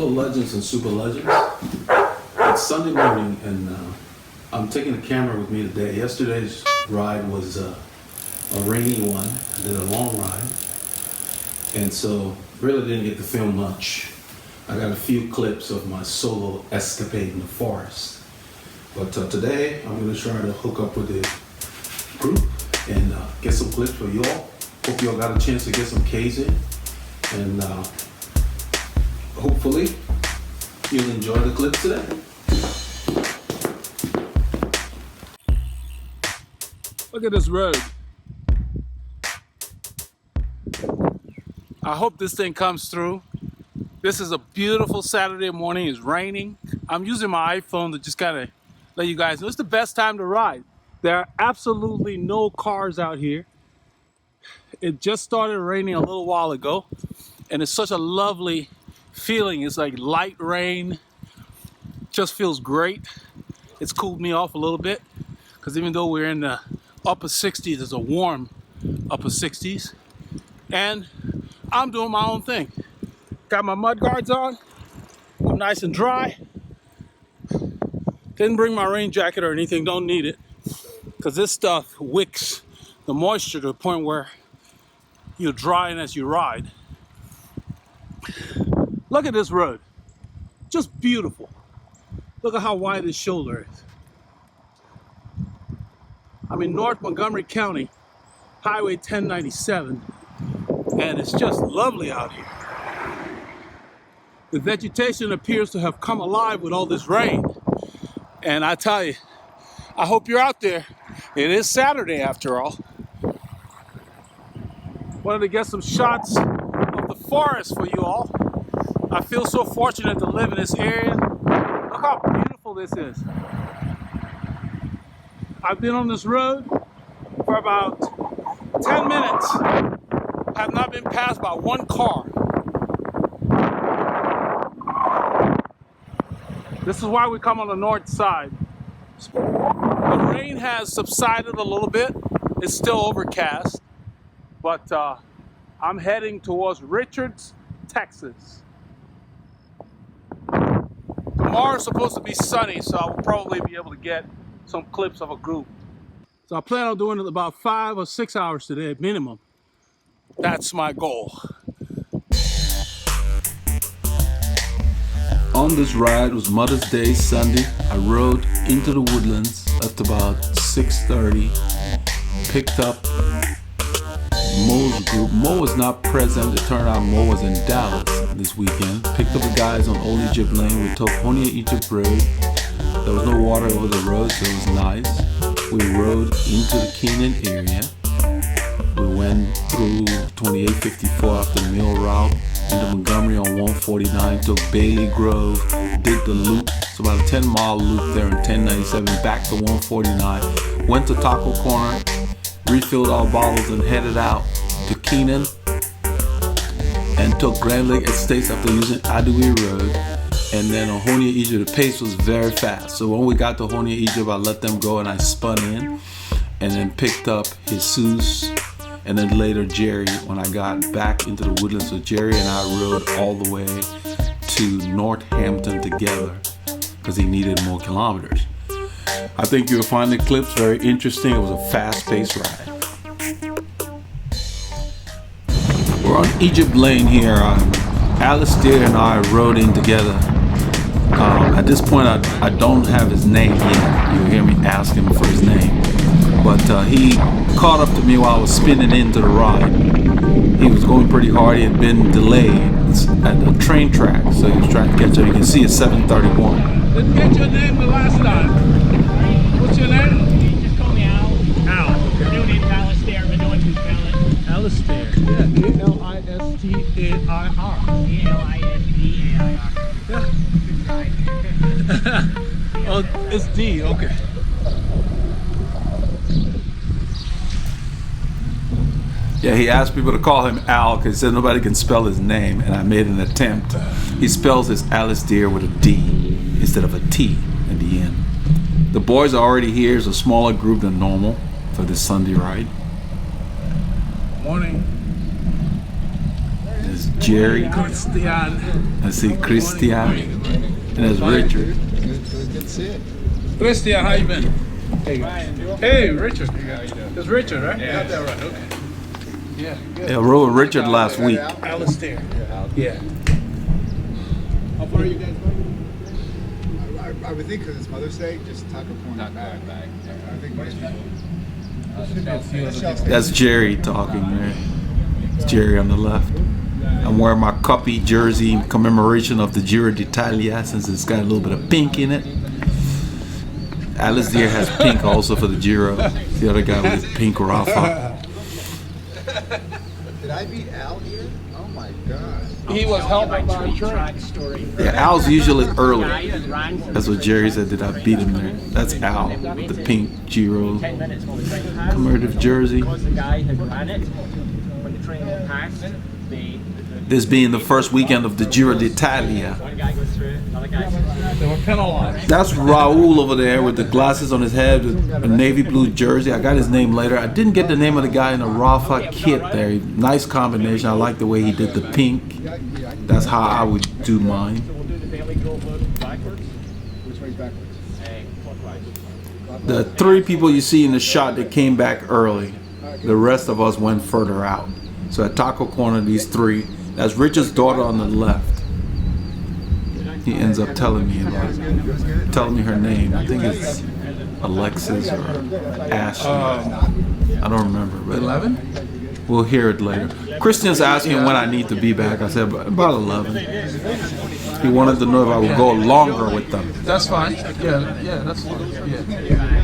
fellow legends and super legends. It's Sunday morning and I'm taking the camera with me today. Yesterday's ride was a rainy one. I did a long ride, and so really didn't get to film much. I got a few clips of my solo escapade in the forest. But today I'm going to try to hook up with the group and get some clips for you all. Hope you all got a chance to get some K's in, and hopefully you'll enjoy the clips today. Look at this road. I hope this thing comes through. This is a beautiful Saturday morning. It's raining. I'm using my iPhone to just kind of let you guys know it's the best time to ride. There are absolutely no cars out here. It just started raining a little while ago, and it's such a lovely feeling. It's like light rain. Just feels great. It's cooled me off a little bit, because even though we're in the upper 60s, it's a warm upper 60s, and I'm doing my own thing. Got my mud guards on. I'm nice and dry. Didn't bring my rain jacket or anything, don't need it, because this stuff wicks the moisture to the point where you're drying as you ride. Look at this road. Just beautiful. Look at how wide this shoulder is. I'm in North Montgomery County, Highway 1097, and it's just lovely out here. The vegetation appears to have come alive with all this rain. And I tell you, I hope you're out there. It is Saturday after all. Wanted to get some shots of the forest for you all. I feel so fortunate to live in this area. Look how beautiful this is. I've been on this road for about 10 minutes. Have not been passed by one car. This is why we come on the north side. The rain has subsided a little bit. It's still overcast, but I'm heading towards Richards, Texas. Tomorrow's supposed to be sunny, so I will probably be able to get some clips of a group. So I plan on doing it about 5 or 6 hours today, minimum. That's my goal. On this ride, it was Mother's Day Sunday. I rode into the woodlands at about 6:30. Picked up Mo's group. Mo was not present. It turned out Mo was in Dallas this weekend. Picked up the guys on Old Egypt Lane. We took Honia Egypt Road. There was no water over the road, so it was nice. We rode into the Keenan area. We went through 2854 after the mill route into Montgomery on 149, took Bailey Grove, did the loop. It's about a 10-mile loop there in 1097, back to 149. Went to Taco Corner, refilled our bottles and headed out to Keenan, and took Grand Lake Estates after using Adui Road. And then on Honia Egypt, the pace was very fast. So when we got to Honia Egypt, I let them go and I spun in, and then picked up Jesus, and then later Jerry when I got back into the woodlands. So Jerry and I rode all the way to Northampton together because he needed more kilometers. I think you'll find the clips very interesting. It was a fast-paced ride. We're on Egypt Lane here. Alistair and I rode in together. At this point, I don't have his name yet. You'll hear me ask him for his name. But he caught up to me while I was spinning into the ride. He was going pretty hard. He had been delayed at the train track, so he was trying to catch up. You can see it's 7:31. Didn't get your name the last time. What's your name? Just call me Al. Al. Your new name's Alistair, but no one can spell it. Alistair. Yeah, A-L-I-S-T-A-I-R. A-L-I-S-D-A-I-R. Yeah. Oh, it's D, okay. Yeah, he asked people to call him Al because he said nobody can spell his name, and I made an attempt. He spells his Alistair with a D instead of a T at the end. The boys are already here. It's a smaller group than normal for this Sunday ride. Morning. There's That's Jerry. Christian. I see Christian. And that's Richard. Good to see it. Christian, how you been? Hey, Richard. It's Richard, right? Yeah. Got that right. Okay. Yeah. Good. Yeah, I rode with Richard last week. Alistair. Yeah. How far are you guys going? I would think because it's Mother's Day, just taco corner back. I think most people. That's Jerry talking there. It's Jerry on the left. I'm wearing my Cuppy jersey in commemoration of the Giro d'Italia since it's got a little bit of pink in it. Alistair has pink also for the Giro. The other guy with his pink Rafa. Did I beat Al here? Oh my God. He was helping by track story. Yeah, Al's usually early. That's what Jerry said. Did I beat him there? That's Al with the pink Giro 10 minutes while the train passed. commemorative jersey. Because the guy had ran it, when the train had passed, This being the first weekend of the Giro d'Italia. one guy goes through, another guy goes through. They were penalized. That's Raul over there with the glasses on his head, with a navy blue jersey. I got his name later. I didn't get the name of the guy in the Rafa kit there. Nice combination. I like the way he did the pink. That's how I would do mine. So we'll do the Bailey Gold look backwards. Which way's backwards? Clockwise. The three people you see in the shot that came back early, the rest of us went further out. So at Taco Corner, these three, that's Richard's daughter on the left. He ends up telling me her name. I think it's Alexis or Ashley. I don't remember. But 11? we'll hear it later. Christian's asking when I need to be back. I said about 11. He wanted to know if I would go longer with them. That's fine. Yeah, that's fine. Yeah.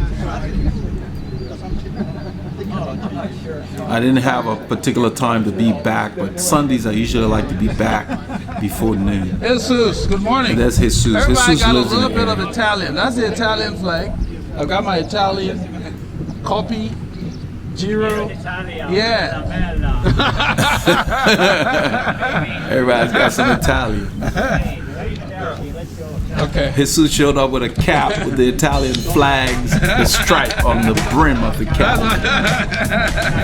I didn't have a particular time to be back, but Sundays I usually like to be back before noon. Jesus, good morning. And that's Jesus. Everybody Jesus got a lives in little the bit of area. Italian. That's the Italian flag. I've got my Italian copy, Giro. Yeah. Everybody's got some Italian. Okay. Jesus showed up with a cap with the Italian flags, the stripe on the brim of the cap.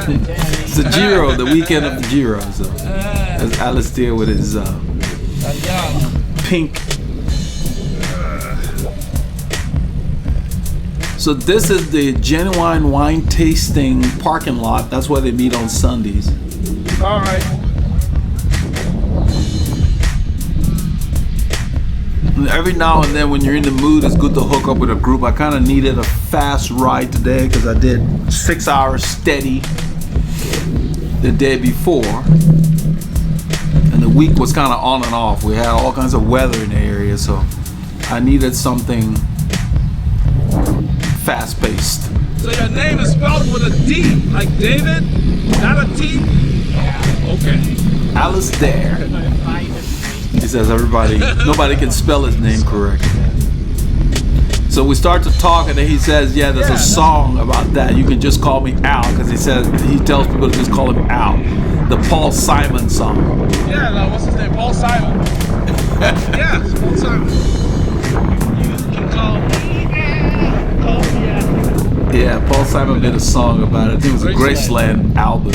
It's the Giro, the weekend of the Giro. So there's Alistair with his pink. So this is the Genuine Wine Tasting parking lot. That's where they meet on Sundays. All right. Every now and then when you're in the mood, it's good to hook up with a group. I kind of needed a fast ride today because I did 6 hours steady the day before. And the week was kind of on and off. We had all kinds of weather in the area, so I needed something fast-paced. So your name is spelled with a D, like David, not a T? Okay. Alistair. He says nobody can spell his name correctly. So we start to talk, and then he says, yeah, there's a song about that. You can just call me Al, because he tells people to just call him Al. The Paul Simon song. Yeah, no, what's his name? Paul Simon. Yeah, it's Paul Simon. You can call me. Yeah, Paul Simon made a song about it. I think it was a Graceland album.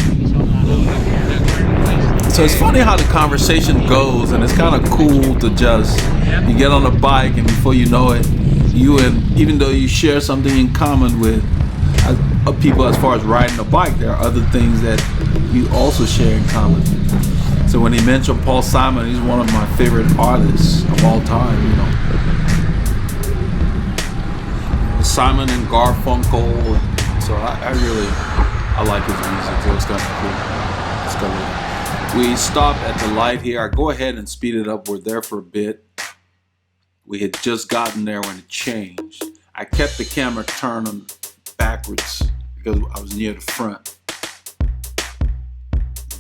So it's funny how the conversation goes, and it's kind of cool to just, you get on a bike, and before you know it, even though you share something in common with people as far as riding a bike, there are other things that you also share in common. So when he mentioned Paul Simon, he's one of my favorite artists of all time, you know. Simon and Garfunkel, so I like his music, so it's kind of cool. It's kind of We stopped at the light here. I go ahead and speed it up. We're there for a bit. We had just gotten there when it changed. I kept the camera turned backwards because I was near the front.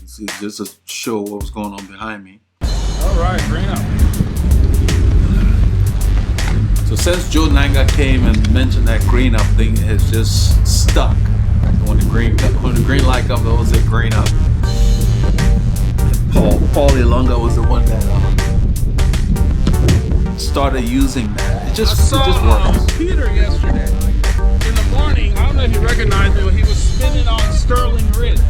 See, just to show what was going on behind me. All right, green up. So since Joe Nanga came and mentioned that green up thing, it has just stuck. When the green light comes, I always say green up. Paul Ilunga was the one that started using that. It just works. Peter yesterday in the morning. I don't know if you recognize me, but he was spinning on Sterling Ridge.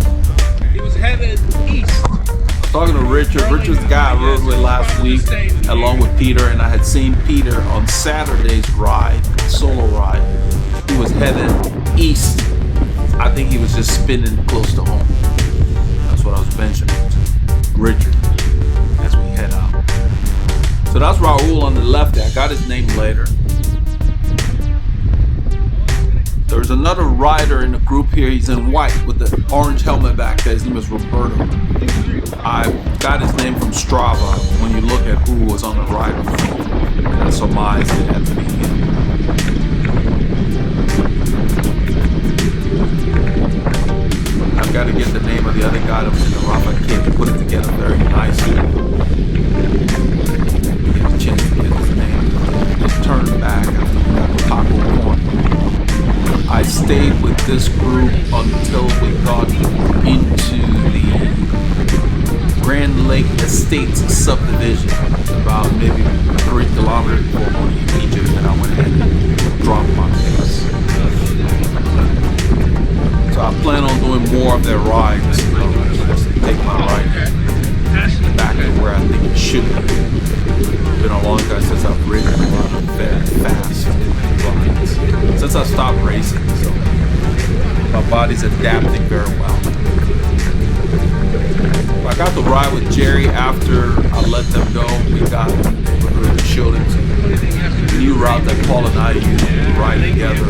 He was headed east. talking to Richard. Richard's the guy I rode with last week, along with Peter, and I had seen Peter on Saturday's ride, solo ride. He was heading east. I think he was just spinning close to home. That's what I was mentioning to Richard as we head out. So that's Raul on the left there. I got his name later. There's another rider in the group here. He's in white with the orange helmet back there. His name is Roberto. I got his name from Strava. When you look at who was on the ride with him, I surmised it had to be him. I've got to get the name of the other guy that was in the Rafa kit. He put it together very nicely. Get a chance to get his name. Just turn back after we got the taco corn. I stayed with this group until we got into the Grand Lake Estates subdivision, about maybe 3 kilometers before going to Egypt, and I went ahead and dropped my pace. So I plan on doing more of their rides, just to take my ride back to where I think it should be. It's been a long time since I've ridden around very fast rides. Since I stopped racing, so my body's adapting very well. I got to ride with Jerry after I let them go. We showed him some new route that Paul and I used to ride together.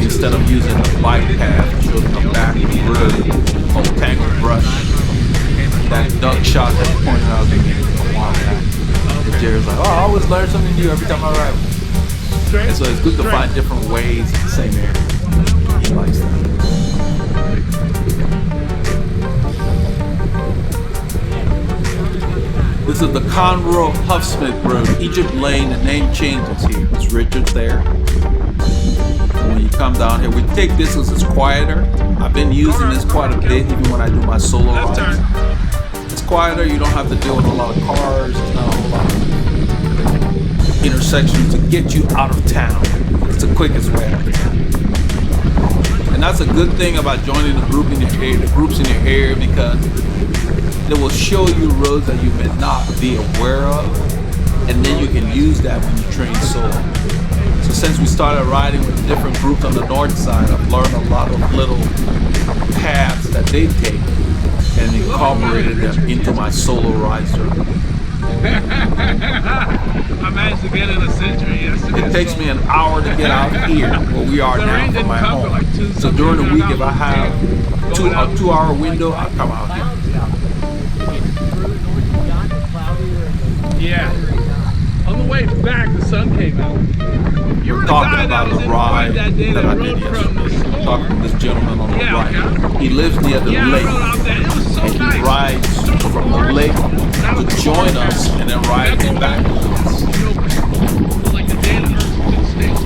Instead of using a bike path, I showed him a back road on tangled brush. That duck shot that he pointed out to me a while back. And Jerry's like, oh, I always learn something new every time I ride with him. And so it's good to find different ways in the same area. He likes that. This is the Conroe Huffsmith Road, Egypt Lane. The name changes here. It's Richard's there. And when you come down here, we take this as it's quieter. I've been using this quite a bit, even when I do my solo rides. It's quieter. You don't have to deal with a lot of cars. There's not a whole lot of intersections to get you out of town. It's the quickest way out of town. And that's a good thing about joining the groups in your area, because it will show you roads that you may not be aware of, and then you can use that when you train solo. So since we started riding with different groups on the north side, I've learned a lot of little paths that they take and incorporated them into my solo ride circuit. I managed to get in a century yesterday. It takes me an hour to get out here where we are now from my home. So during the week, if I have a 2-hour window, I'll come out here. Yeah. On the way back, the sun came out. You were Talking about the ride that I did yesterday. Talking to this gentleman on the right. Okay. He lives near the lake, and he rides from the lake to join us and then ride back with us. Like the day the Earth was extinct.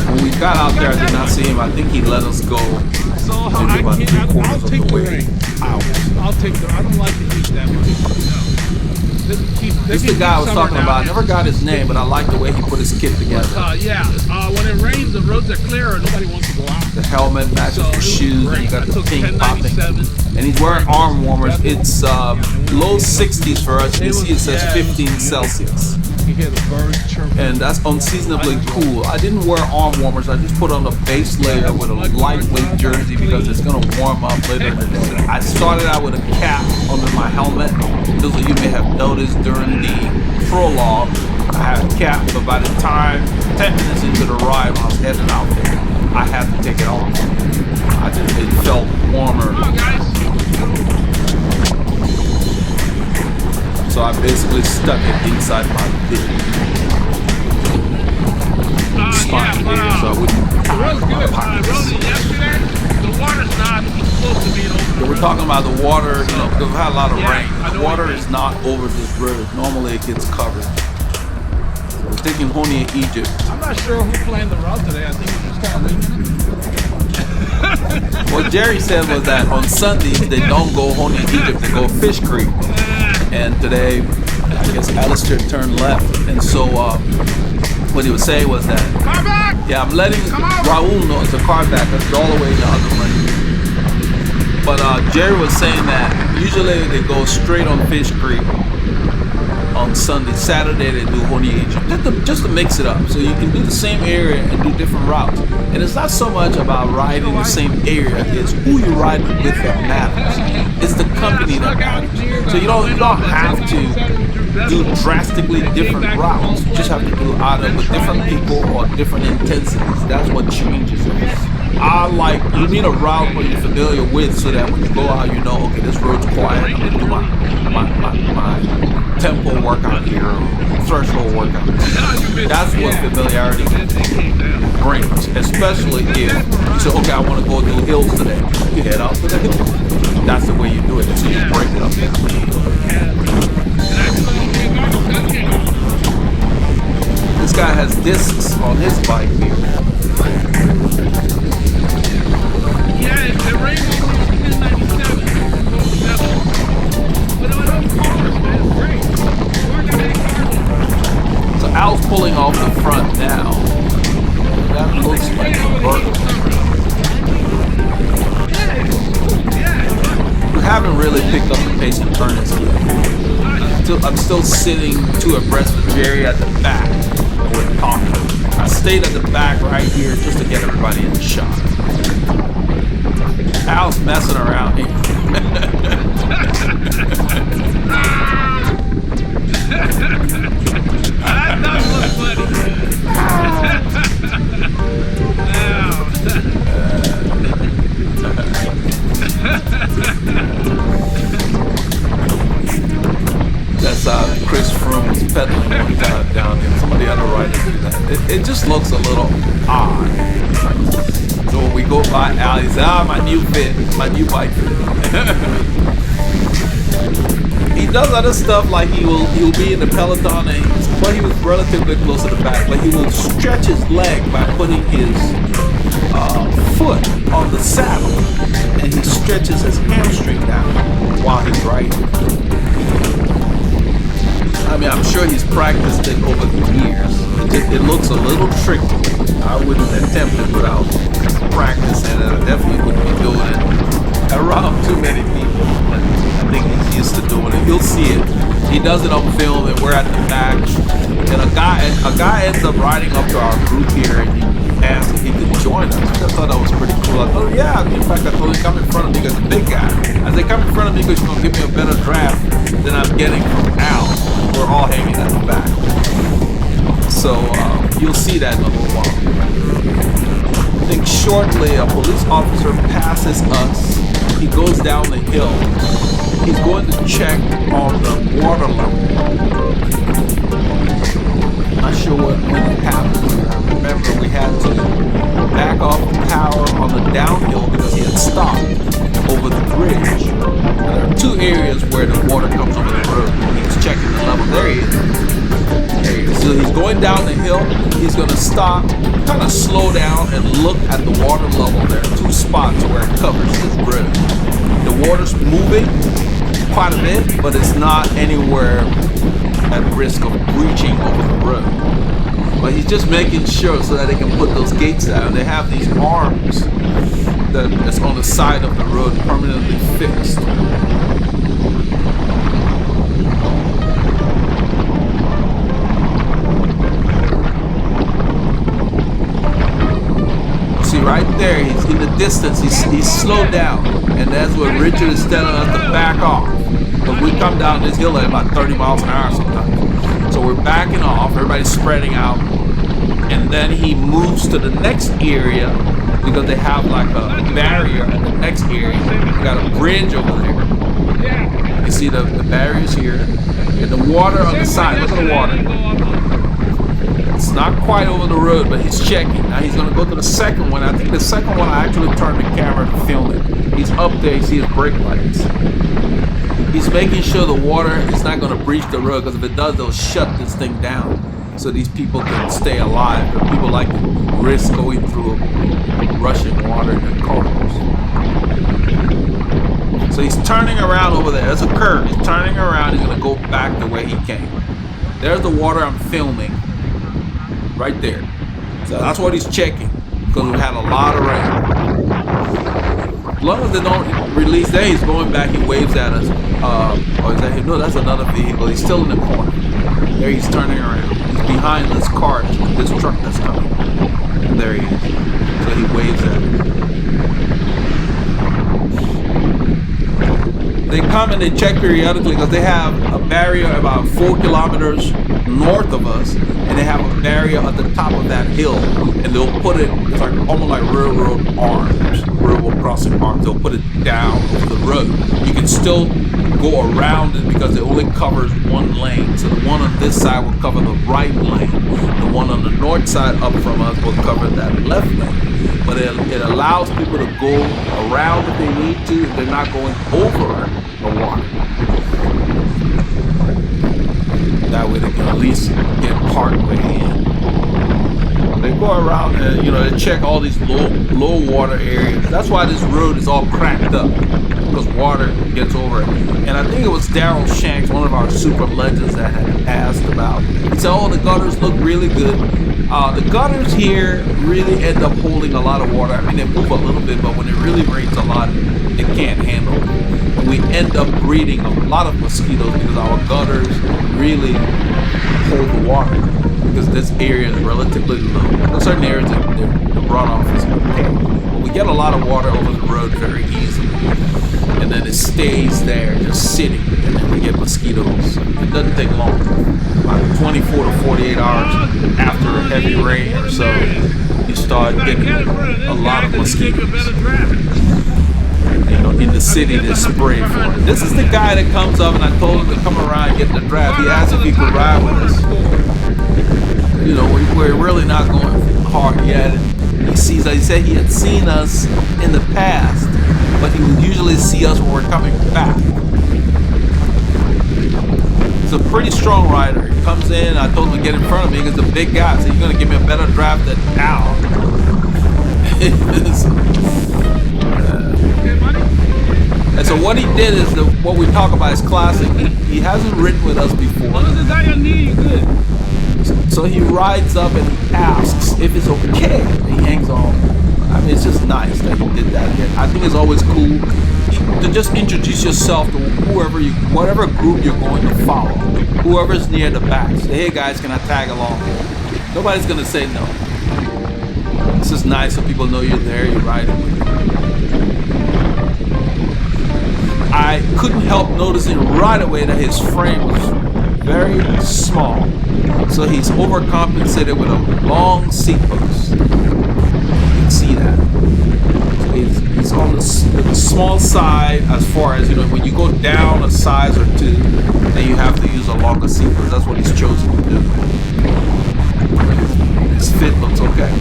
When we got out there, I did not see him. I think he let us go. Maybe about 3/4 of the way out. I'll take the. I don't like the heat that much. No. This is the guy I was talking about. I never got his name, but I like the way he put his kit together. When it rains, the roads are clear, and nobody wants to go out. The helmet matches the shoes, and you got the pink popping. And he's wearing arm warmers. It's low 60s for us. You can see it says 15 Celsius. You hear the birds chirping. And that's unseasonably cool. I didn't wear arm warmers. I just put on a base layer with a lightweight jersey because it's going to warm up later in the day. I started out with a cap under my helmet. Those of you may have noticed during the prologue, I had a cap, but by the time 10 minutes into the ride when I was heading out there, I had to take it off. It felt warmer. Come on, guys. So I basically stuck it inside my spine here, so I wouldn't tie my pockets. I rode it yesterday. The water's not supposed to be over. We're talking about the water, you know, because we've had a lot of rain. I The know water what you is not over this road. Normally it gets covered. We're taking Honia, Egypt. I'm not sure who planned the route today. I think we just kind of winging it. What Jerry said was that on Sundays they don't go Honia, Egypt, they go Fish Creek. And today, I guess Alistair turned left. And so what he was saying was that Yeah, I'm letting Raul know it's a car back. That's all the way in the other lane. But Jerry was saying that usually they go straight on Fish Creek on Sunday. Saturday they do Honey Agent, just to mix it up. So you can do the same area and do different routes. And it's not so much about riding the same area, it's who you're riding with that matters. It's the company that matters. So you don't have to do drastically different routes. You just have to do either with different people or different intensities. That's what changes it. You need a route where you're familiar with, so that when you go out, you know, okay, this road's quiet. I'm gonna do my tempo workout here, or threshold workout. That's what familiarity brings, especially if you say, okay, I want to go do hills today. You head out to the hills. That's the way you do it. So you break it up. This guy has discs on his bike here. Yeah, it rained in 1097. So Al's pulling off the front now. That looks like a burger. We haven't really picked up the pace and turns yet. I'm still sitting too abreast of Jerry at the back. We're talking. I stayed at the back right here just to get everybody in the shot. Al's messing around here. That was funny. That's Chris Froome was pedaling one time down there. Somebody had to ride it through that. It just looks a little odd. So when we go by Al, he says, my new fit, my new bike fit. He does other stuff like he'll be in the peloton, but he was relatively close to the back. But he will stretch his leg by putting his foot on the saddle, and he stretches his hamstring down while he's riding. I mean, I'm sure he's practiced it over the years. It looks a little tricky. I wouldn't attempt it without practicing it. I definitely wouldn't be doing it around too many people. But I think he's used to doing it. You'll see it. He does it on film, and we're at the back. And a guy ends up riding up to our group here, and he asked if he could join us. I thought that was pretty cool. I thought, yeah. In fact, I told him, come in front of me because the big guy. I said, come in front of me because you're going to give me a better draft than I'm getting from Al. We're all hanging at the back. So you'll see that in a little while. I think shortly a police officer passes us. He goes down the hill. He's going to check on the water level. Not sure when it happened. I remember we had to back off the power on the downhill because he had stopped over the bridge. Now, there are two areas where the water comes over the road. He's checking the level. There he is. So he's going down the hill. He's going to stop, kind of slow down, and look at the water level. There are two spots where it covers this bridge. The water's moving quite a bit, but it's not anywhere at risk of breaching over the road. But he's just making sure so that they can put those gates down. They have these arms that's on the side of the road permanently fixed. See right there, he's in the distance, he's slowed down, and that's where Richard is telling us to back off. But we come down this hill at about 30 miles an hour sometimes. So we're backing off, everybody's spreading out, and then he moves to the next area because they have like a barrier at the next area. We got a bridge over there. You see the barriers here, and the water on the side. Look at the water. It's not quite over the road, but he's checking. Now he's going to go to the second one. I think the second one, I actually turned the camera to film it. He's up there, you see his brake lights. He's making sure the water is not going to breach the road, because if it does, they'll shut this thing down so these people can stay alive. But people like to risk going through rushing water in their cars. So he's turning around over there. There's a curve. He's turning around. He's going to go back the way he came. There's the water I'm filming. Right there. So that's what he's checking, because we had a lot of rain. As long as they don't release that, he's going back, he waves at us. Or is that him? No, that's another vehicle. He's still in the corner. There he's turning around. He's behind this car, this truck that's coming. There he is. So he waves at us. They come and they check periodically because they have a barrier about 4 kilometers north of us, and they have a barrier at the top of that hill, and they'll put it, it's like almost like railroad arms, railroad crossing arms. They'll put it down over the road. You can still go around it because it only covers one lane. So the one on this side will cover the right lane. The one on the north side up from us will cover that left lane. But it allows people to go around if they need to, if they're not going over the water. That way they can at least get part way in. They go around and they check all these low water areas. That's why this road is all cracked up, because water gets over it. And I think it was Daryl Shanks, one of our super legends, that had asked about. He said, "Oh, the gutters look really good." The gutters here really end up holding a lot of water. I mean, they move a little bit, but when it really rains a lot, it can't handle it. And we end up breeding a lot of mosquitoes because our gutters really hold the water, because this area is relatively low. In certain areas, the runoff is okay. But we get a lot of water over the road very easily. And then it stays there, just sitting, and then we get mosquitoes. It doesn't take long. About 24 to 48 hours after a heavy rain or so, you start getting a lot of mosquitoes. In the city, they spray for it. This is the guy that comes up, and I told him to come around and get the draft. He asked if he could ride with us. We're really not going hard yet. He said he had seen us in the past, but he would usually see us when we're coming back. He's a pretty strong rider. He comes in, I told him to get in front of me because he's a big guy. So you're going to give me a better draft than Al. And so what he did is what we talk about is classic. He hasn't ridden with us before. So he rides up and he asks if it's okay. He hangs on. I mean, it's just nice that he did that. I think it's always cool to just introduce yourself to whatever group you're going to follow. Whoever's near the back. Say, "Hey guys, can I tag along?" Nobody's gonna say no. It's just nice so people know you're there, you're riding with them. I couldn't help noticing right away that his frame was very small. So he's overcompensated with a long seat post. You can see that. So he's on the small side as far as, when you go down a size or two, then you have to use a longer seat post. That's what he's chosen to do. His fit looks okay.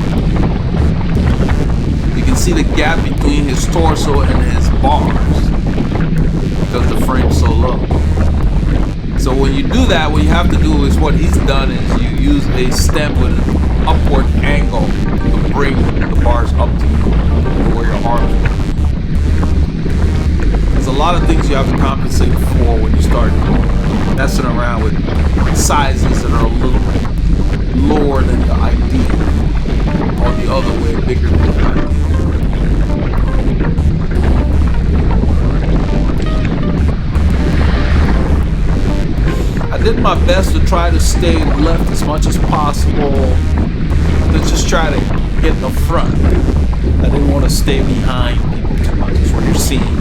You can see the gap between his torso and his bars, because the frame's so low. So when you do that, what you have to do is what he's done is you use a stem with an upward angle to bring the bars up to you, where your arms are. There's a lot of things you have to compensate for when you start messing around with sizes that are a little lower than your ideal, or the other way, bigger than your ideal. I did my best to try to stay left as much as possible, to just try to get in the front. I didn't want to stay behind people too much. That's what you're seeing.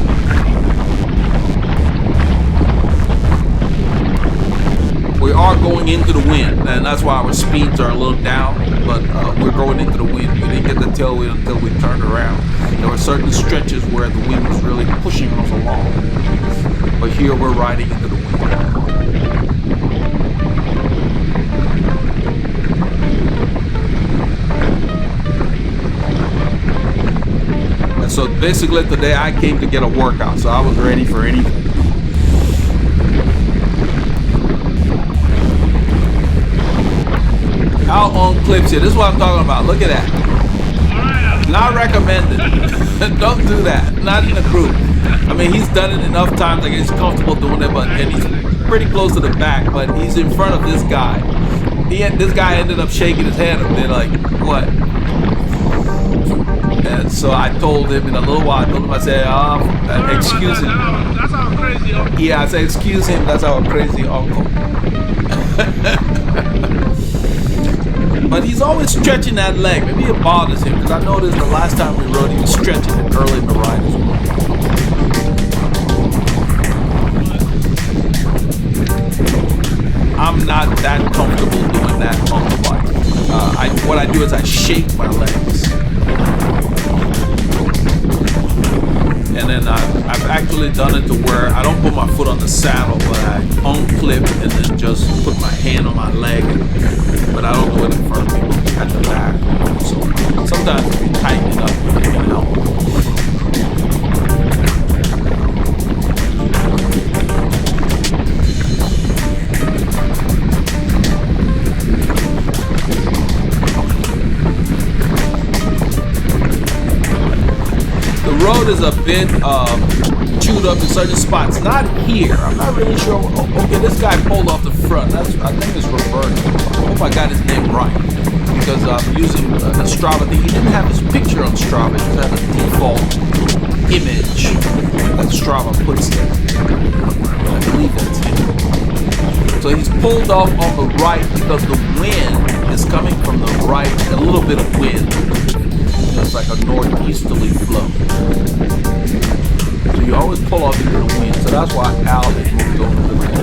We are going into the wind, and that's why our speeds are a little down, but we're going into the wind. We didn't get the tailwind until we turned around. There were certain stretches where the wind was really pushing us along, but here we're riding into the wind. And so basically today I came to get a workout, so I was ready for anything. Out on clips here. This is what I'm talking about. Look at that. Not recommended. Don't do that. Not in a group. I mean, he's done it enough times. Like, he's comfortable doing it, and he's pretty close to the back. But he's in front of this guy, this guy ended up shaking his head and they're like, what? And so I told him in a little while, I said, excuse him. That's our crazy uncle. Yeah, I said, excuse him, that's our crazy uncle. But he's always stretching that leg. Maybe it bothers him, because I noticed the last time we rode, he was stretching it early in the ride as well. I'm not that comfortable doing that on the bike. What I do is I shake my legs. And then I've actually done it to where I don't put my foot on the saddle, but I unclip and then just put my hand on my leg. But I don't do it in front of people at the back. So sometimes if you tighten it up, it can help. The road is a bit chewed up in certain spots. Not here. I'm not really sure. Okay, this guy pulled off the front. I think it's Roberto. I hope I got his name right. Because I'm using the Strava thing. He didn't have his picture on Strava. He just had a default image that Strava puts there. I believe that's him. So he's pulled off on the right because the wind is coming from the right. A little bit of wind. It's like a northeasterly flow. So you always pull off into the wind. So that's why Al is moved over to the left.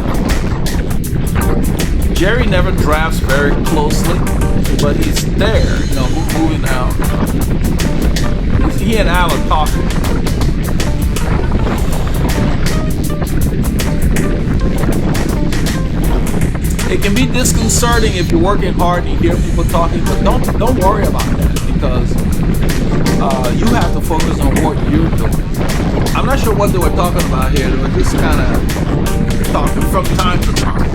Jerry never drafts very closely, but he's there, you know, moving out. He and Al are talking. It can be disconcerting if you're working hard and you hear people talking, but don't worry about that, because you have to focus on what you're doing. I'm not sure what they were talking about here. They were just kind of talking from time to time.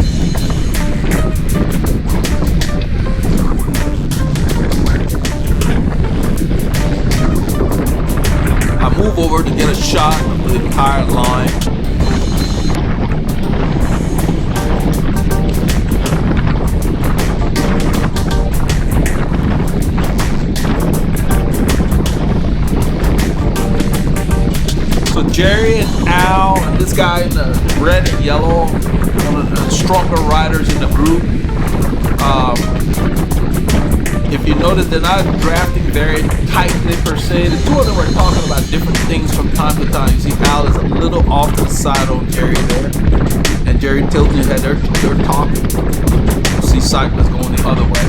I move over to get a shot of the entire line. Jerry and Al and this guy in the red and yellow, one of the stronger riders in the group. If you notice, they're not drafting very tightly per se. The two of them are talking about different things from time to time. You see Al is a little off to the side on Jerry there. And Jerry tells me that they're talking. You see cyclists going the other way.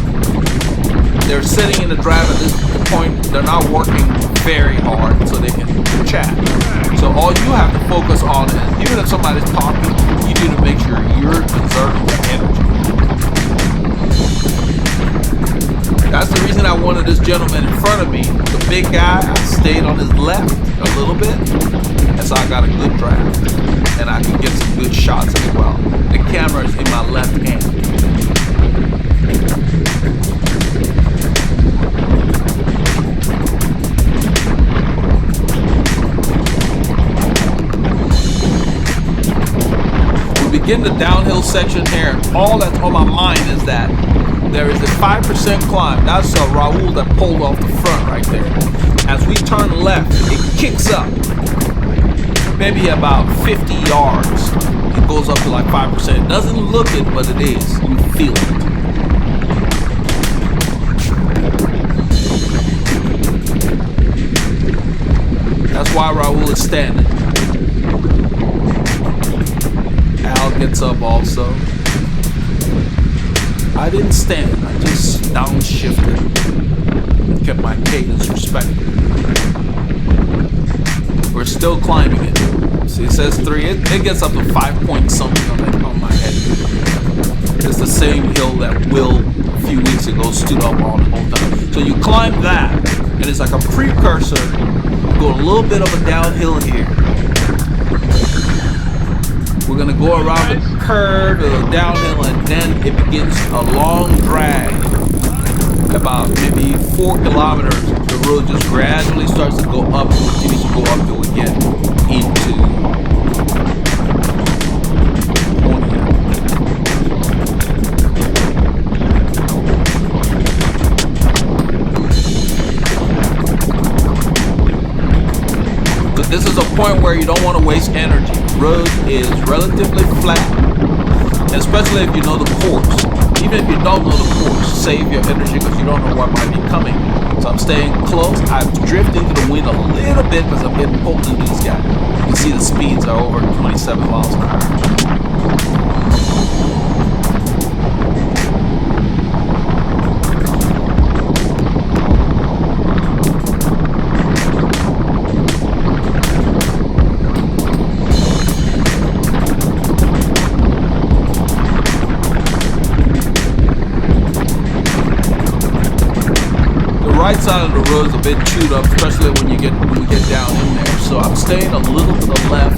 They're sitting in the drive at this point. They're not working very hard so they can chat. So all you have to focus on is, even if somebody's talking, you need to make sure you're conserving your energy. That's the reason I wanted this gentleman in front of me. The big guy, I stayed on his left a little bit, and so I got a good draft. And I can get some good shots as well. The camera is in my left hand. Begin the downhill section here, and all that's on my mind is that there is a 5% climb. That's Raul that pulled off the front right there. As we turn left, it kicks up maybe about 50 yards. It goes up to like 5%. It doesn't look it, but it is. You feel it. That's why Raul is standing. Al gets up also. I didn't stand, I just downshifted. Kept my cadence respectful. We're still climbing it. See, it says 3. It gets up to 5 point something on my head. It's the same hill that Will a few weeks ago stood up on the whole time. So you climb that, and it's like a precursor. You go a little bit of a downhill here. We're gonna go around the curve, a downhill, and then it begins a long drag. About maybe 4 kilometers, the road just gradually starts to go up, continues to go up till we get into point where you don't want to waste energy. Road is relatively flat, especially if you know the course. Even if you don't know the course, save your energy because you don't know what might be coming. So I'm staying close. I've drifted into the wind a little bit because I'm getting pulled into these guys. You can see the speeds are over 27 miles an hour. Right side of the road is a bit chewed up, especially when you get down in there. So I'm staying a little to the left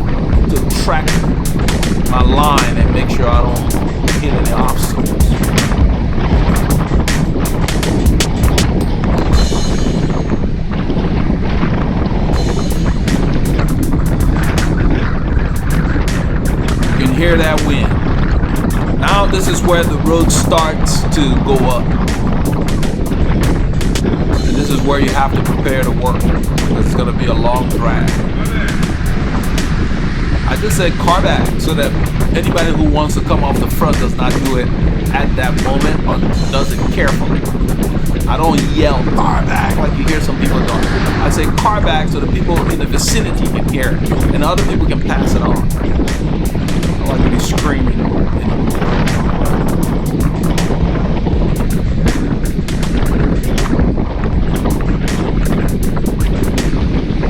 to track my line and make sure I don't hit any obstacles. You can hear that wind. Now this is where the road starts to go up. This is where you have to prepare to work. It's going to be a long drag. I just said car back so that anybody who wants to come off the front does not do it at that moment or does it carefully. I don't yell car back like you hear some people doing. I say car back so the people in the vicinity can hear it and other people can pass it on. I don't like to be screaming.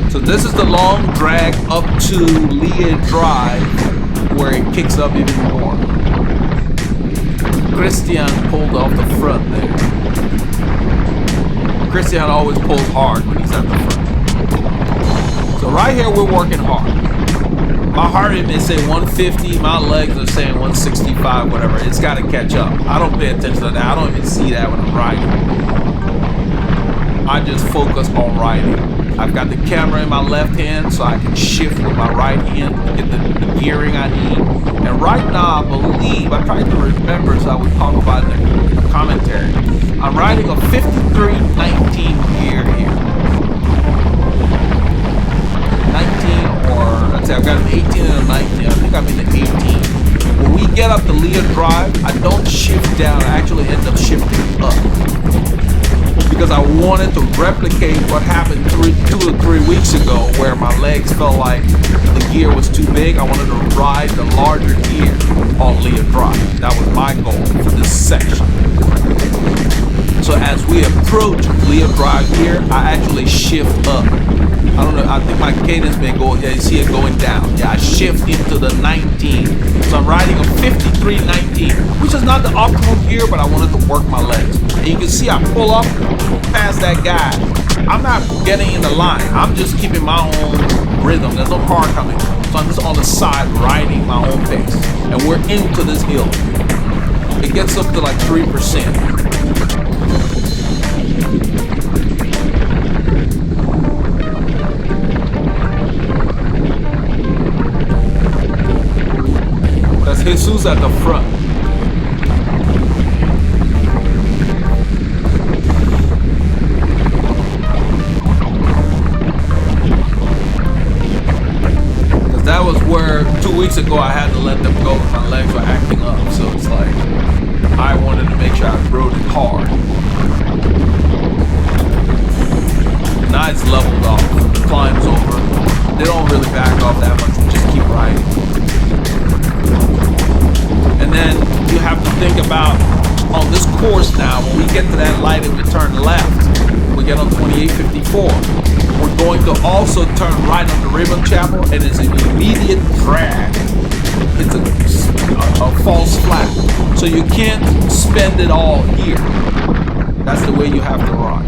So this is the long drag up to Leah Drive where it kicks up even more. Christian pulled off the front there. Christian always pulls hard when he's at the front. So right here we're working hard. My heart rate may say 150, my legs are saying 165, whatever. It's got to catch up. I don't pay attention to that. I don't even see that when I'm riding. I just focus on riding. I've got the camera in my left hand so I can shift with my right hand to get the gearing I need. And right now, I believe, I tried to remember so I would talk about it in the commentary. I'm riding a 53-19 gear here. 19 or, let's say I've got an 18 and a 19. I think I'm in the 18. When we get up to Leah Drive, I don't shift down. I actually end up shifting up. Because I wanted to replicate what happened 2 or 3 weeks ago where my legs felt like the gear was too big. I wanted to ride the larger gear on Leah Drive. That was my goal for this section. So as we approach Leah Drive here, I actually shift up. I don't know, I think my cadence may go, yeah, you see it going down. Yeah, I shift into the 19. So I'm riding a 53-19, which is not the optimal gear, but I wanted to work my legs. And you can see I pull up past that guy. I'm not getting in the line. I'm just keeping my own rhythm. There's no car coming. So I'm just on the side riding my own pace. And we're into this hill. It gets up to like 3%. That's Jesus at the front. Because that was where 2 weeks ago I had to let them go because my legs were acting up. So it's like, I wanted to make sure I rode it hard. Now it's leveled off. The climb's over. They don't really back off that much. We just keep riding. And then you have to think about on this course now, when we get to that light and we turn left, we get on 2854. We're going to also turn right on the Ribbon Chapel and it's an immediate drag. It's a false flat. So you can't spend it all here. That's the way you have to ride.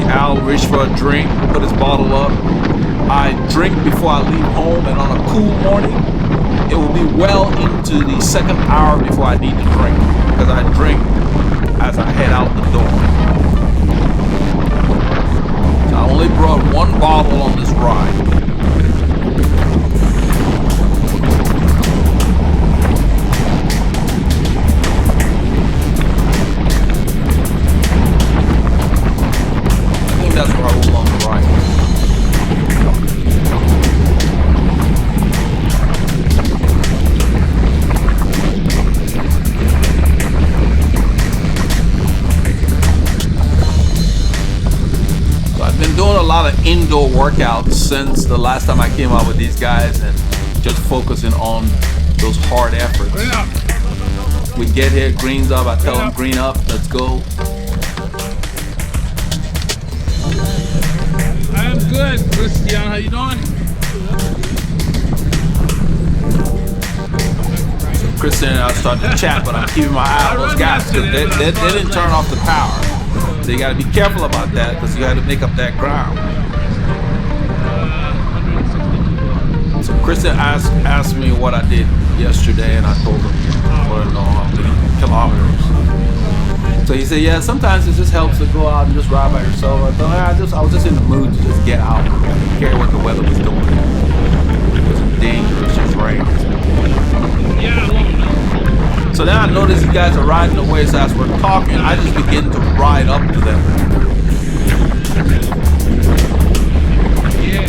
Al reached for a drink, put his bottle up. I drink before I leave home, and on a cool morning, it will be well into the second hour before I need to drink, because I drink as I head out the door. So I only brought one bottle on this ride. lot of indoor workouts since the last time I came out with these guys, and just focusing on those hard efforts. Green up. We get here, greens up, I tell them green up, let's go. I'm good, Christian. How you doing? Christian and I started to chat, but I'm keeping my eye on those guys because they didn't turn off the power. So you got to be careful about that because you got to make up that ground. So Christian asked me what I did yesterday, and I told him what I know how many kilometers. So he said, yeah, sometimes it just helps to go out and just ride by yourself. I thought, I was just in the mood to just get out. I didn't care what the weather was doing. It wasn't dangerous, just rain. Yeah, So then I noticed you guys are riding away, so as we're talking, I just begin to ride up to them. yeah.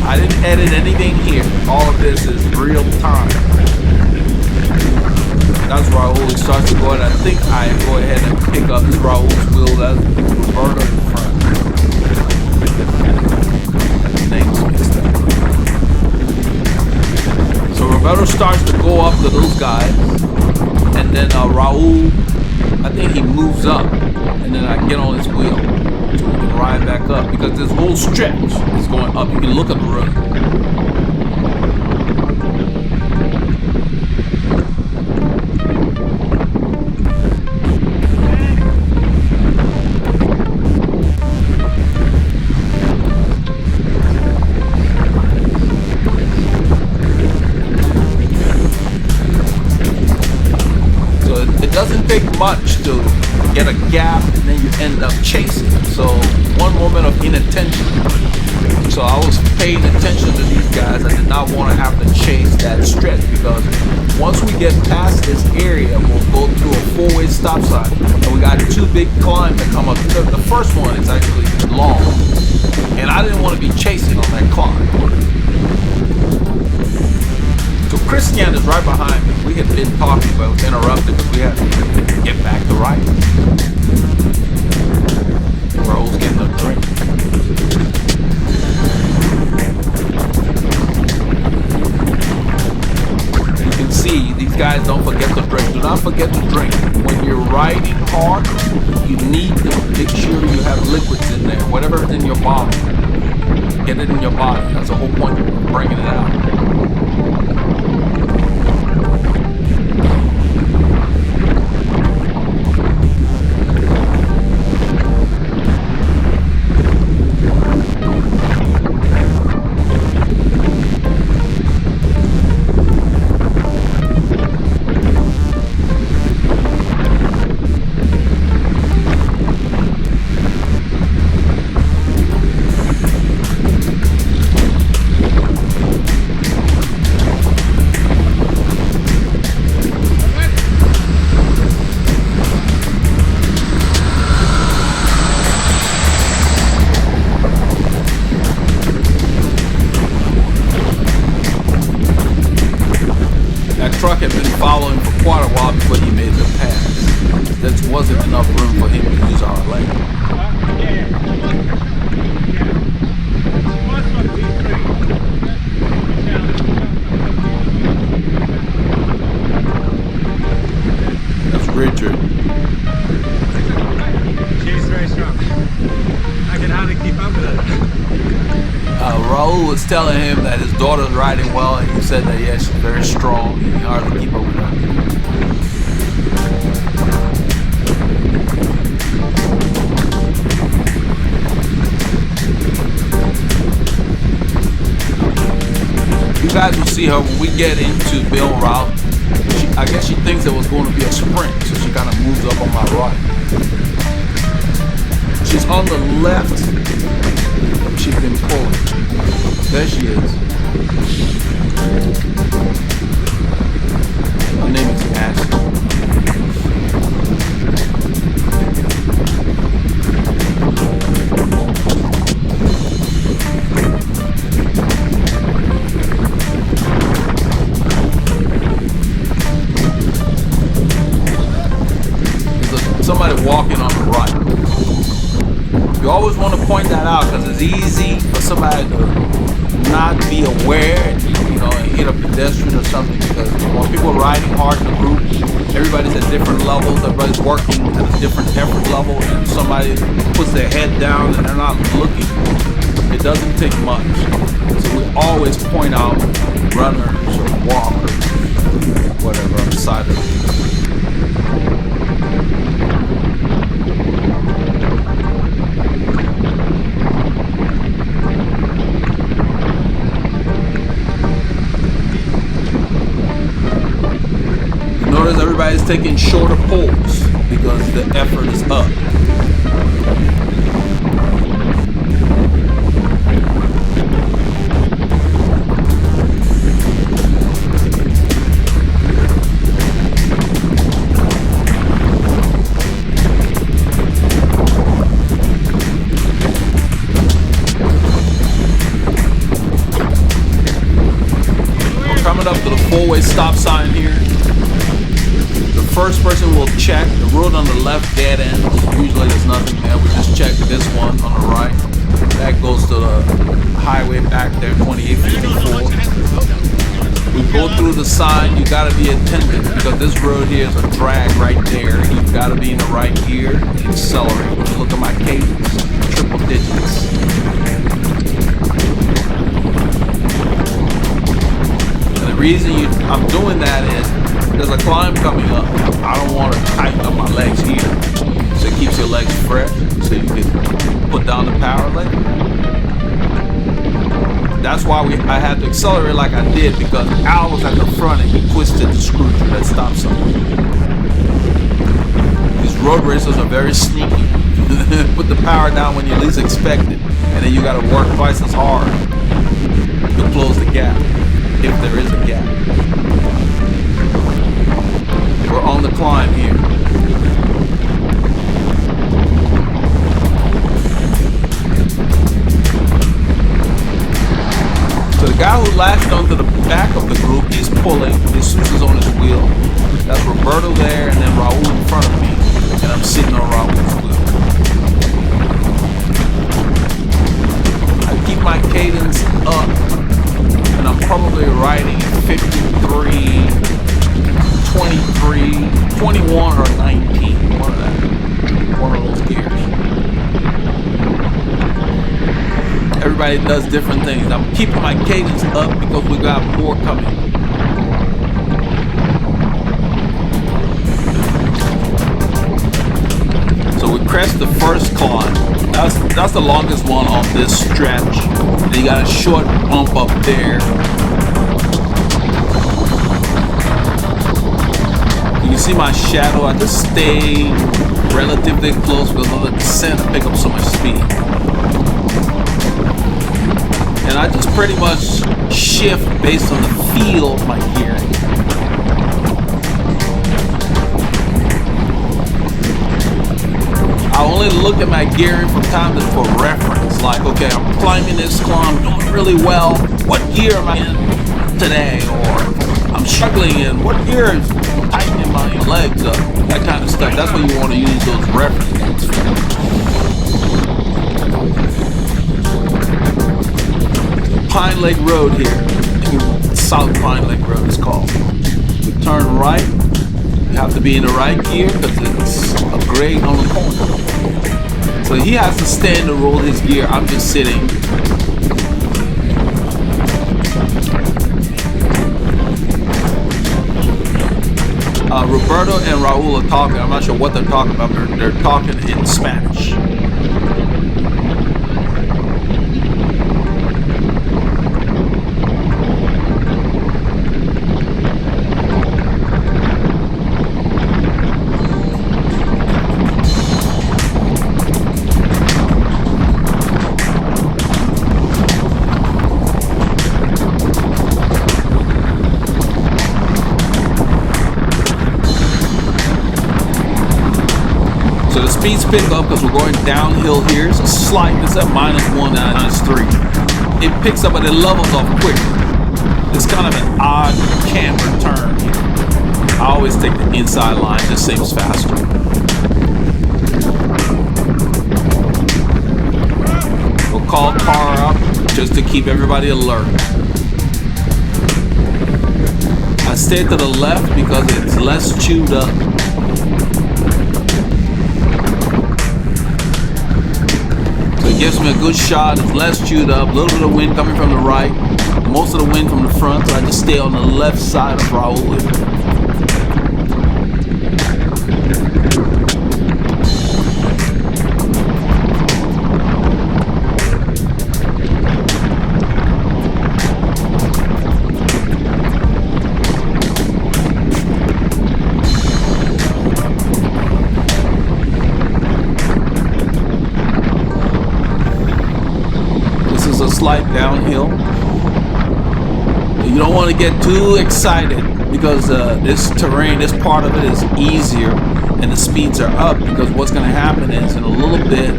I didn't edit anything here. All of this is real time. That's Raul. He starts to go, and I think I go ahead and pick up Raul's wheel. That's Roberto in front. Names mixed up. So Roberto starts to go up to those guys, and then Raul, I think he moves up, and then I get on his wheel so we can ride back up, because this whole stretch is going up. You can look at the road. Doesn't take much to get a gap, and then you end up chasing. So one moment of inattention. So I was paying attention to these guys. I did not want to have to chase that stretch, because once we get past this area, we'll go through a four-way stop sign, and we got two big climbs that come up. The first one is actually long, and I didn't want to be chasing on that climb. So Christian is right behind me. We had been talking, but it was interrupted because we had to get back to right. Raul's getting a drink. You can see these guys don't forget to drink. Do not forget to drink. When you're riding hard, you need to make sure you have liquids in there. Whatever's in your body, get it in your body. That's the whole point of bringing it out. Truck had been following for quite a while before he made the pass. There wasn't enough room for him to use our lane. That's Richard. She's very strong. I can hardly keep up with her. Raul was telling him that his daughter's riding well, and he said that, yeah, she's very strong. He can hardly keep up with her. You guys will see her when we get into Bill Route. I guess she thinks it was going to be a sprint, so she kind of moves up on my right. She's on the left. She's been pulling. There she is. Her name is Ashley. There's somebody walking on the right. You always always want to point that out because it's easy for somebody to not be aware, you know, and hit a pedestrian or something. Because when people are riding hard in a group, everybody's at different levels, everybody's working at a different effort level, and somebody puts their head down and they're not looking. It doesn't take much. So we always point out runners or walkers, whatever, on the side of the road. Notice everybody's taking shorter poles because the effort is up. We're coming up to the four-way stop sign here. First person will check the road on the left dead end. Usually there's nothing there. We just check this one on the right. That goes to the highway back there, 2854. We go through the sign. You gotta be attentive because this road here is a drag right there. You've gotta be in the right gear and accelerate. When you look at my cadence, triple digits. And the reason I'm doing that is there's a climb coming up. I don't want to tighten up my legs here. So it keeps your legs fresh so you can put down the power leg. That's why I had to accelerate like I did because Al was at the front and he twisted the screw to that stop sign. These road racers are very sneaky. Put the power down when you least expect it. And then you got to work twice as hard to close the gap, if there is a gap. We're on the climb here. So the guy who latched onto the back of the group, he's pulling. Jesus is on his wheel. That's Roberto there, and then Raul in front of me. And I'm sitting on Raul's wheel. I keep my cadence up, and I'm probably riding 53, 23, 21 or 19, one of those gears. Everybody does different things. I'm keeping my cadence up because we got more coming. So we crest the first climb. That's the longest one on this stretch. And you got a short bump up there. You can see my shadow. I just stay relatively close because on the descent I pick up so much speed. And I just pretty much shift based on the feel of my gearing. I only look at my gearing from time to for reference. Like, okay, I'm climbing this climb, doing really well. What gear am I in today? Or I'm struggling in what gear is tightening my legs up? That kind of stuff. That's what you want to use those references for. Pine Lake Road here. South Pine Lake Road is called. We turn right. You have to be in the right gear because it's a grade on the corner. So he has to stand to roll his gear. I'm just sitting. Roberto and Raul are talking. I'm not sure what they're talking about. They're talking in Spanish. So the speeds pick up because we're going downhill here. It's a slight, it's at -1 and -3. It picks up but it levels off quick. It's kind of an odd camber turn here. I always take the inside line, it just seems faster. just to keep everybody alert. I stay to the left because it's less chewed up. So it gives me a good shot. It's less chewed up. A little bit of wind coming from the right. Most of the wind from the front. So I just stay on the left side of Raul. Slight downhill. You don't want to get too excited because this terrain, this part of it is easier and the speeds are up, because what's going to happen is in a little bit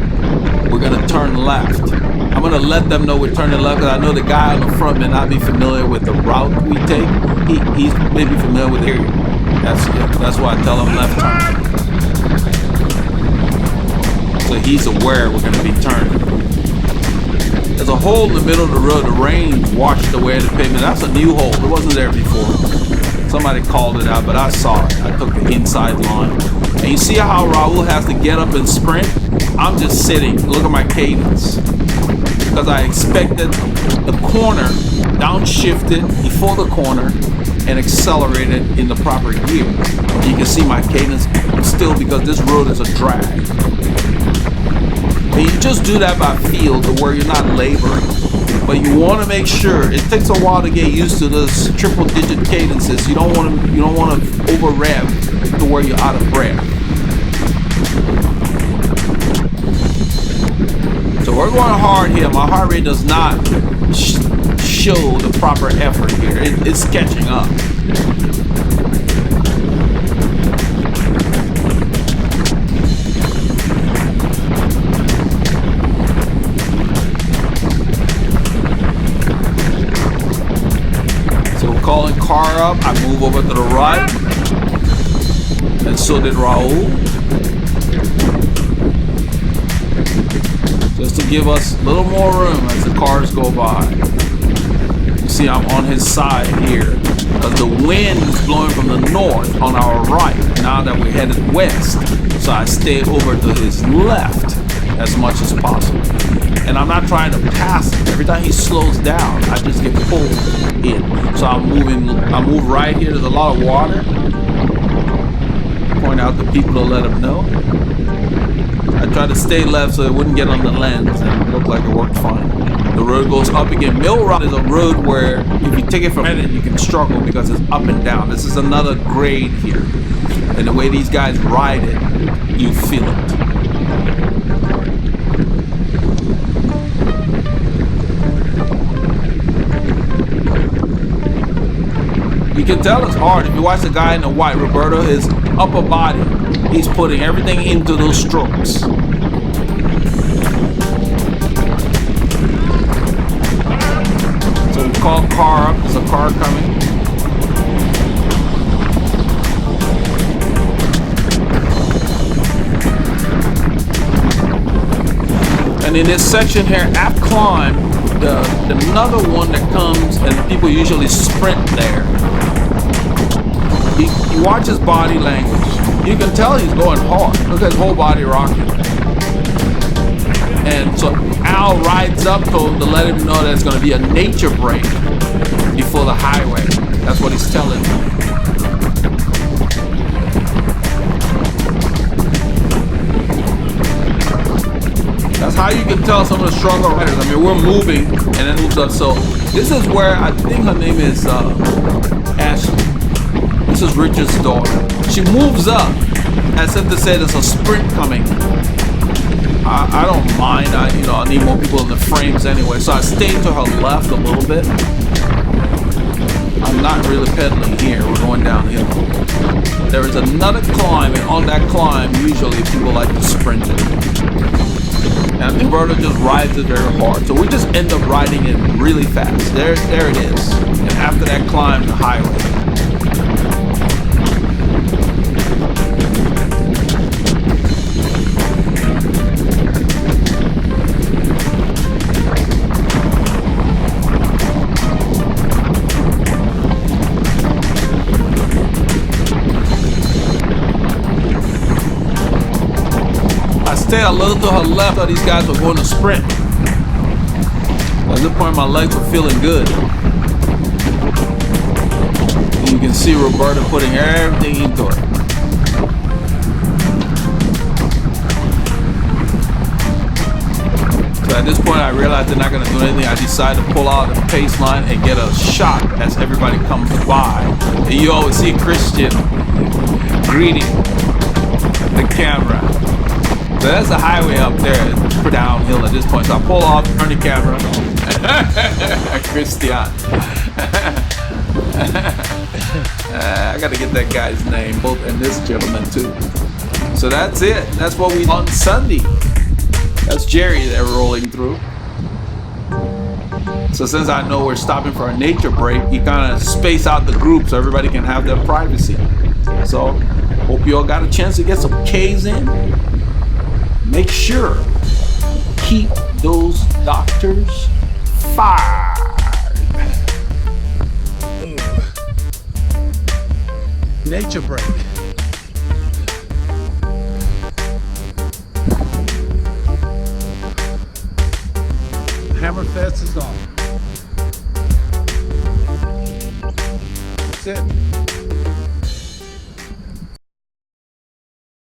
we're going to turn left. I'm going to let them know we're turning left because I know the guy on the front may not be familiar with the route we take. He's maybe familiar with the area. That's why I tell him left turn. So he's aware we're going to be turning. There's a hole in the middle of the road. The rain washed away the pavement. That's a new hole. It wasn't there before. Somebody called it out, but I saw it. I took the inside line. And you see how Raul has to get up and sprint? I'm just sitting. Look at my cadence. Because I expected the corner, downshifted before the corner, and accelerated in the proper gear. You can see my cadence still, because this road is a drag. And you just do that by feel to where you're not laboring. But you want to make sure, it takes a while to get used to those triple digit cadences. You don't want to over rev to where you're out of breath. So we're going hard here. My heart rate does not show the proper effort here. It's catching up. Calling car up, I move over to the right, and so did Raul, just to give us a little more room as the cars go by. You see, I'm on his side here because the wind is blowing from the north on our right now that we're headed west, so I stay over to his left as much as possible. And I'm not trying to pass him. Every time he slows down, I just get pulled in. So I move right here. There's a lot of water. Point out to people to let them know. I try to stay left so it wouldn't get on the lens, and it looked like it worked fine. The road goes up again. Mill Rock is a road where if you take it from it, you can struggle because it's up and down. This is another grade here. And the way these guys ride it, you feel it. You can tell it's hard. If you watch the guy in the white, Roberto, his upper body, he's putting everything into those strokes. So we call car up. There's a car coming. And in this section here, app climb, another one that comes, and people usually sprint there. You watch his body language. You can tell he's going hard. Look at his whole body rocking. And so Al rides up to him to let him know that it's going to be a nature break before the highway. That's what he's telling me. That's how you can tell some of the stronger riders. I mean, we're moving and then moves up. So this is where I think her name is Ashley. This is Richard's daughter. She moves up as if to say there's a sprint coming. I don't mind. I need more people in the frames anyway. So I stay to her left a little bit. I'm not really pedaling here. We're going downhill. There is another climb, and on that climb, usually people like to sprint it. And I think Roberto just rides it very hard. So we just end up riding it really fast. There it is. And after that climb, the highway. stayed a little to her left. Thought these guys were going to sprint. At this point, my legs were feeling good. And you can see Roberta putting everything into it. So at this point, I realized they're not going to do anything. I decided to pull out the pace line and get a shot as everybody comes by. And you always see Christian greeting the camera. So that's the highway up there. It's pretty downhill at this point. So I pull off, turn the camera. Christian. I got to get that guy's name, both and this gentleman too. So that's it. That's what we on Sunday. That's Jerry that we're rolling through. So since I know we're stopping for a nature break, you kind of space out the group so everybody can have their privacy. So hope you all got a chance to get some K's in. Make sure, keep those doctors fired. Nature break. Hammerfest is on. That's it.